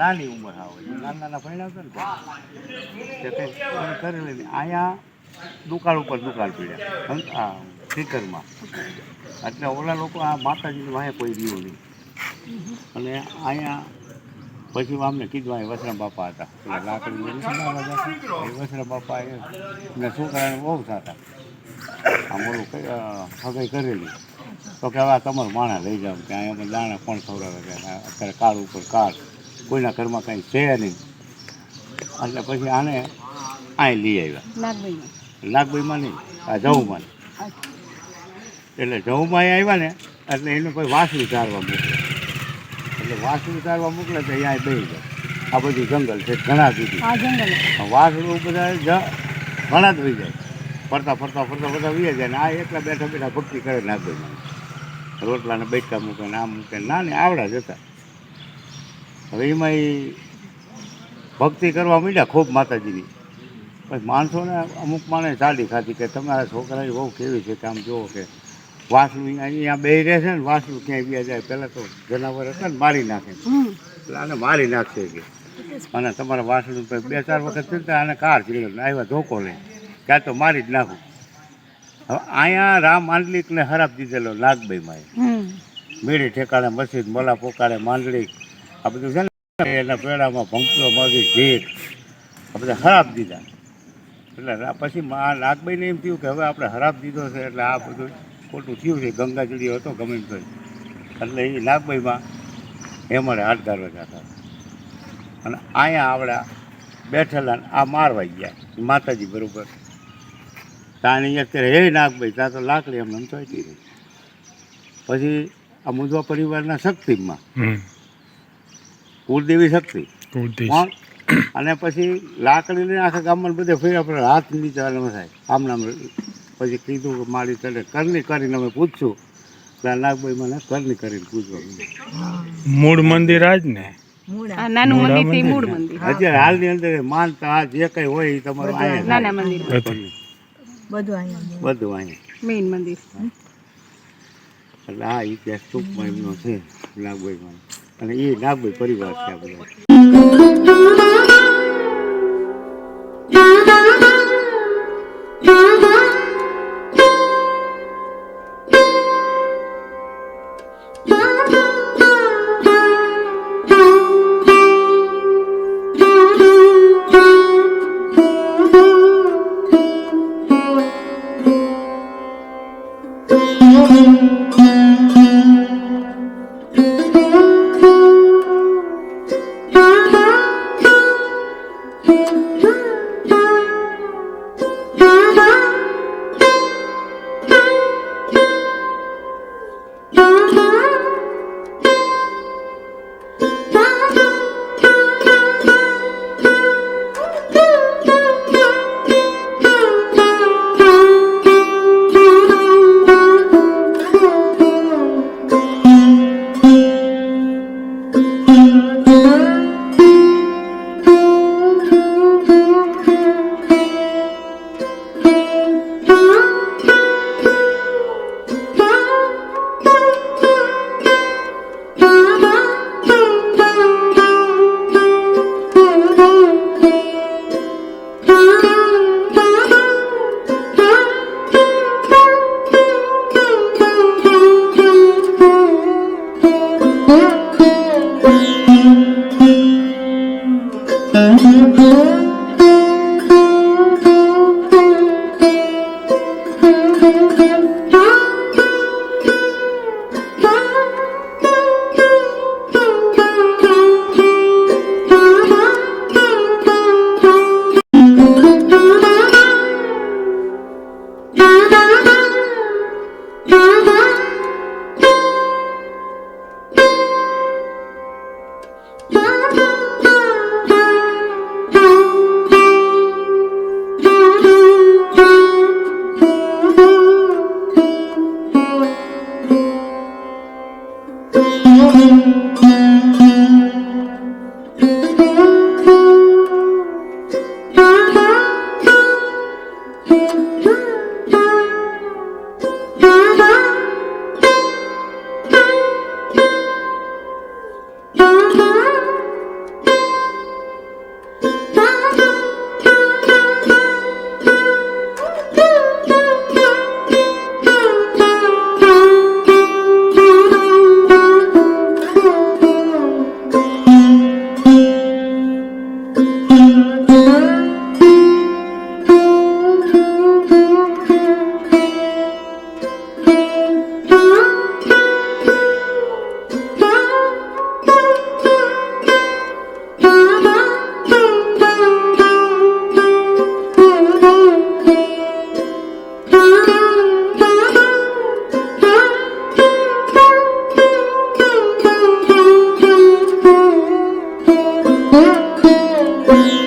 નાની ઉંમર આવે નાના ભણ્યા હતા ને કરેલી અહીંયા દુકાળ ઉપર દુકાળ પીડ્યા ખેતરમાં એટલે ઓલા લોકો આ માતાજીની વાંહે કોઈ રહ્યું નહીં અને અહીંયા પછી અમને કીધું અહીં વસરા બાપા હતા એટલે લાકડી વસરા બાપા ને છોકરાને બહુ થતા આમ ઓલું હગાઈ કરેલી તો કે હવે તમારું માણા લઈ જાવ કે અહીંયા અમે દાણા પણ ખવડાવે કે અત્યારે કાળ ઉપર કાળ કોઈના ઘરમાં કંઈ છે નહીં એટલે પછી આને અહીં લઈ આવ્યા નાગભાઈમાં નહીં આ જવુંમાં એટલે જવુંમાં અહીં આવ્યા ને એટલે એને પછી વાસળી ચારવા મોકલે એટલે વાસળી ચારવા મોકલે તો અહીંયા બેસી જાય આ બધું જંગલ છે ઘણા સુધી વાસળું બધા ઘણા જ વહી જાય ફરતા ફરતા ફરતા ફરતા વી જાય ને આ એકલા બેઠા બેઠા ભક્તિ કરે નાગભાઈમાં રોટલાને બેઠકા મૂકે ને આમ મૂકે ના ને આવડા જ હતા હવે એમાં એ ભક્તિ કરવા માંડ્યા ખૂબ માતાજીની પછી માણસોને અમુક માણે ચાલી ખાતી કે તમારા છોકરાની બહુ કેવી છે કે આમ જુઓ કે વાસણું અહીંયા બે રહે છે ને વાસણું ક્યાંય બી જાય પહેલાં તો જનાવર હતા ને મારી નાખે એટલે આને મારી નાખશે કે અને તમારા વાસણું બે ચાર વખત ચીરતા આને કાર ચીડે આવ્યા ધોકો લે ક્યાં તો મારી જ નાખું હવે અહીંયા રામ માંડલિકને હરાપ દીધેલો નાગભાઈમાં મેળી ઠેકાણે મસ્જિદ મોલા પોકાળે માંડલિક આ બધું છે ને એના પેડામાં ભંગતો મગી ભીખ આ બધા હરાપ દીધા એટલે પછી નાગભાઈને એમ થયું કે હવે આપણે હરાપ દીધો છે એટલે આ બધું ખોટું થયું છે ગંગાજળીઓ હતો ગમે તો એટલે એ નાગભાઈમાં એમણે હાથ ગારવા જતા અને અહીંયા આવડા બેઠેલા આ મારવાઈ ગયા માતાજી બરાબર ત્યાં અત્યારે હે નાગભાઈ ત્યાં તો લાકડી એમને ચોઈતી રહી પછી આ મુંદવા પરિવારના શક્તિમાં કુળદેવી શક્તિ અને પછી લાકડીને આખા ગામમાં બધે ફેર્યા પણ હાથ નીચે થાય આમ નામ પછી કીધું કે મારી તને કરની કરીને અમે પૂછશું એટલે નાગભાઈ મને કરની કરીને પૂછવા મૂળ મંદિર આજ ને અત્યારે હાલની અંદર માનતા જે કઈ હોય એ તમારું બધું અહીંયા મેઇન મંદિર એટલે આ ઇતિહાસ ટૂંકમાં એમનો છે નાગભાઈમાં અને એ નાગભાઈ પરિવાર છે આ બધા છે